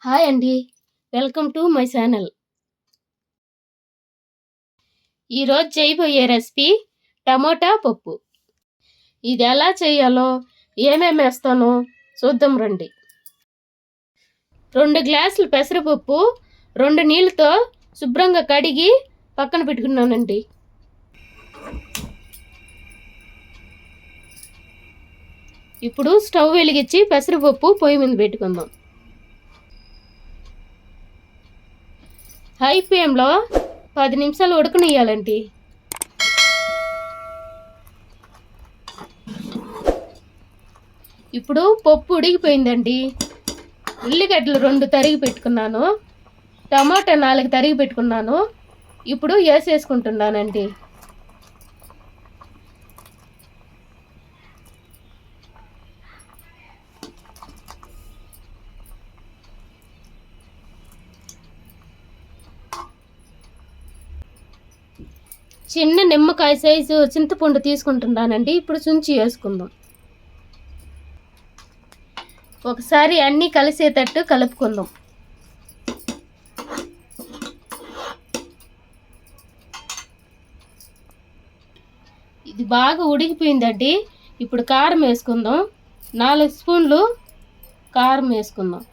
Hi అండి. Welcome to my channel. ఈరోజు చేయబోయే రెసిపీ టమోటా పప్పు. ఇది ఎలా చేయాలో ఏమేమి వేస్తానో చూద్దాం రండి. 2 గ్లాసులు పెసరపప్పు 2 నీళ్ళతో శుభ్రంగా కడిగి పక్కన పెట్టుకున్నానండి. ఇప్పుడు స్టవ్ వెలిగించి పెసరపప్పు పొయ్యి మీద పెట్టుకుందాం. హై ఫ్లేమ్లో 10 నిమిషాలు ఉడకనియాలండి. ఇప్పుడు పప్పు ఉడికిపోయిందండి. ఉల్లిగడ్డలు 2 తరిగి పెట్టుకున్నాను, టమాటా 4 తరిగి పెట్టుకున్నాను. ఇప్పుడు వేసేసుకుంటున్నానండి. చిన్న నిమ్మకాయ సైజు చింతపండు తీసుకుంటున్నానండి. ఇప్పుడు చుంచి వేసుకుందాం. ఒకసారి అన్నీ కలిసేటట్టు కలుపుకుందాం. ఇది బాగా ఉడికిపోయిందండి. ఇప్పుడు కారం వేసుకుందాం. 4 స్పూన్లు కారం వేసుకుందాం.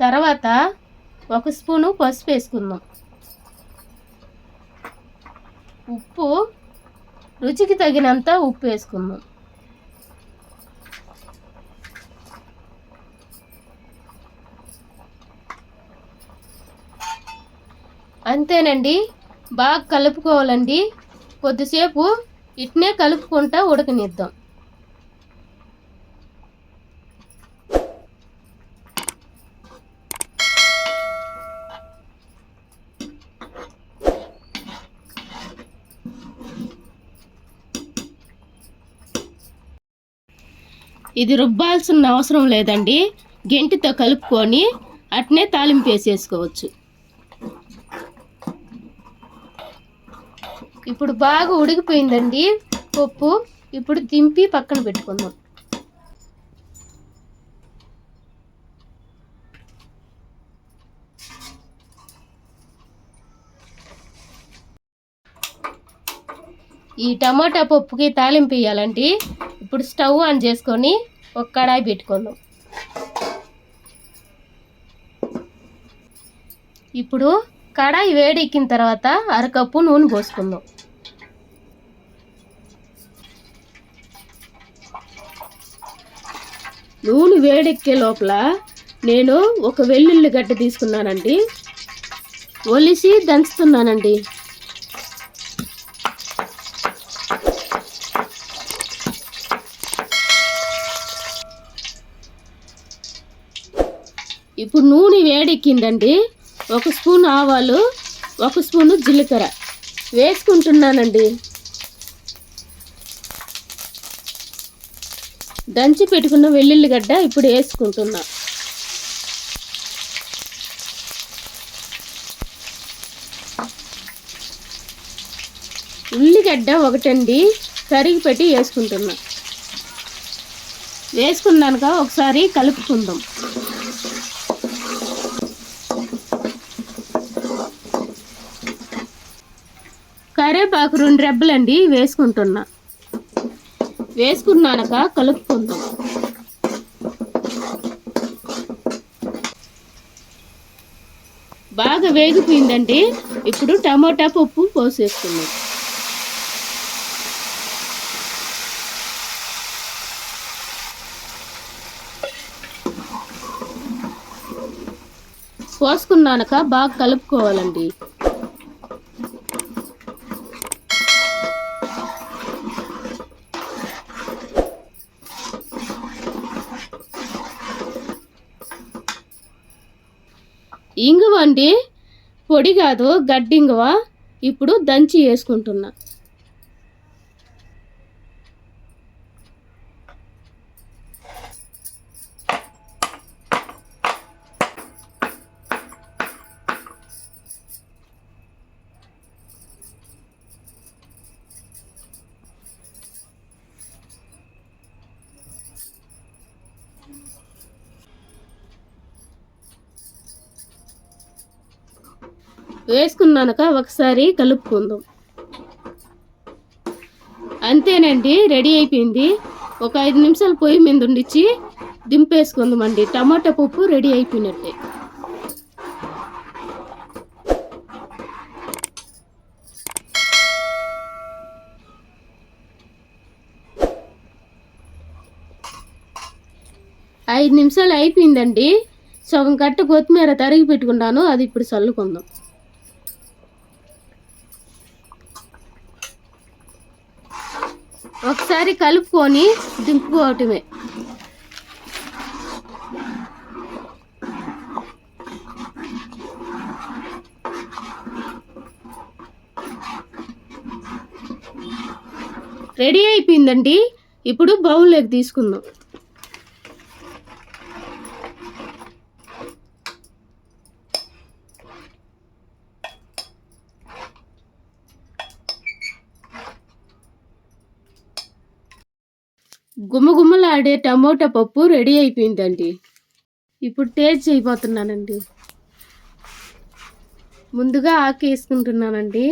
తర్వాత 1 స్పూను పసుపు వేసుకుందాం. ఉప్పు రుచికి తగినంత ఉప్పు వేసుకుందాం. అంతేనండి, బాగా కలుపుకోవాలండి. కొద్దిసేపు ఇట్నే కలుపుకుంటా ఉడకనిద్దాం. ఇది రుబ్బాల్సిన అవసరం లేదండి. గెంటితో కలుపుకొని అట్నే తాలింపు వేసేసుకోవచ్చు. ఇప్పుడు బాగా ఉడికిపోయిందండి పప్పు. ఇప్పుడు దింపి పక్కన పెట్టుకుందాం. ఈ టమాటా పప్పుకి తాలింపు వేయాలండి. ఇప్పుడు స్టవ్ ఆన్ చేసుకొని ఒక కడాయి పెట్టుకుందాం. ఇప్పుడు కడాయి వేడెక్కిన తర్వాత 1/2 కప్పు నూనె పోసుకుందాం. నూనె వేడెక్కే లోపల నేను ఒక వెల్లుల్లి గడ్డ తీసుకున్నానండి. ఒలిసి దంచుతున్నానండి. ఇప్పుడు నూనె వేడెక్కిందండి. 1 స్పూన్ ఆవాలు, 1 స్పూను జీలకర్ర వేసుకుంటున్నానండి. దంచి పెట్టుకున్న వెల్లుల్లిగడ్డ ఇప్పుడు వేసుకుంటున్నా. ఉల్లిగడ్డ ఒకటండి తరిగి పెట్టి వేసుకుంటున్నా. వేసుకున్నాక ఒకసారి కలుపుకుందాం. కరివేపాకు 2 రెబ్బలండి వేసుకుంటున్నా. వేసుకున్నాక కలుపుకుందాం. బాగా వేగిపోయిందండి. ఇప్పుడు టమోటా పప్పు పోసేసుకుందాం. పోసుకున్నాక బాగా కలుపుకోవాలండి. ఇంగువ అండి, పొడి కాదు గడ్డి ఇంగువ. ఇప్పుడు దంచి వేసుకుంటున్నా. వేసుకున్నాక ఒకసారి కలుపుకుందాం. అంతేనండి, రెడీ అయిపోయింది. ఒక 5 నిమిషాలు పొయ్యి మీద ఉండిచ్చి దింపేసుకుందామండి. టమాటా పప్పు రెడీ అయిపోయినట్టే. ఐదు నిమిషాలు అయిపోయిందండి. సగం కట్ట కొత్తిమీర తరిగి పెట్టుకున్నాను, అది ఇప్పుడు చల్లుకుందాం. ఒకసారి కలుపుకొని దింపుకోవటమే. రెడీ అయిపోయిందండి. ఇప్పుడు బౌల్లోకి తీసుకుందాం. గుమ్మగుమ్మలాడే టమోటా పప్పు రెడీ అయిపోయిందండి. ఇప్పుడు టేస్ట్ చేయబోతున్నానండి. ముందుగా ఆకు వేసుకుంటున్నానండి.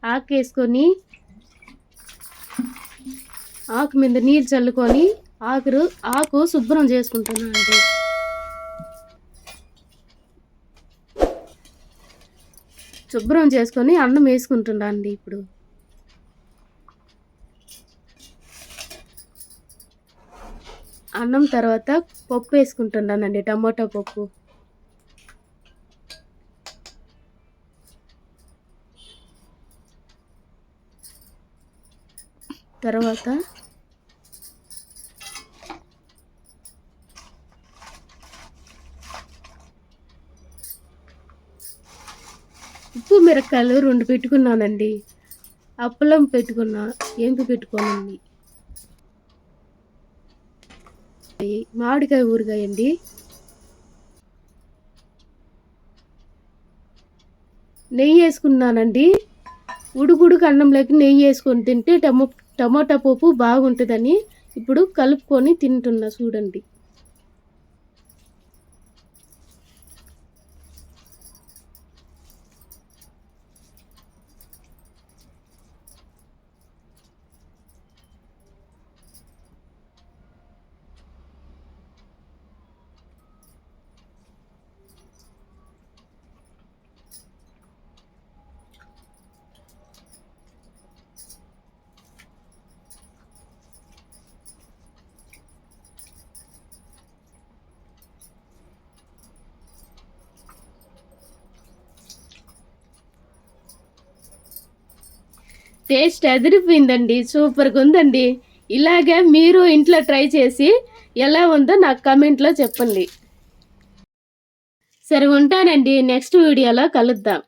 ఆకు వేసుకొని ఆకు మీద నీళ్ళు చల్లుకొని ఆకు శుభ్రం చేసుకుంటున్నానండి. శుభ్రం చేసుకొని అన్నం వేసుకుంటున్నా అండి. ఇప్పుడు అన్నం తర్వాత పప్పు వేసుకుంటున్నానండి, టమాటా పప్పు. తర్వాత ఉప్పు మిరపకాయలు 2 పెట్టుకున్నానండి. అప్పలం పెట్టుకున్నా, ఏంపి పెట్టుకోనండి. మామిడికాయ ఊరగాయ అండి. నెయ్యి వేసుకున్నానండి. ఉడుకుడుకు అన్నంలోకి నెయ్యి వేసుకొని తింటే టమోటా పప్పు బాగుంటుందని ఇప్పుడు కలుపుకొని తింటున్నా చూడండి. టేస్ట్ అదిరిపోయిందండి, సూపర్గా ఉందండి. ఇలాగే మీరు ఇంట్లో ట్రై చేసి ఎలా ఉందో నాకు కామెంట్లో చెప్పండి. సరే, ఉంటానండి. నెక్స్ట్ వీడియోలో కలుద్దాం.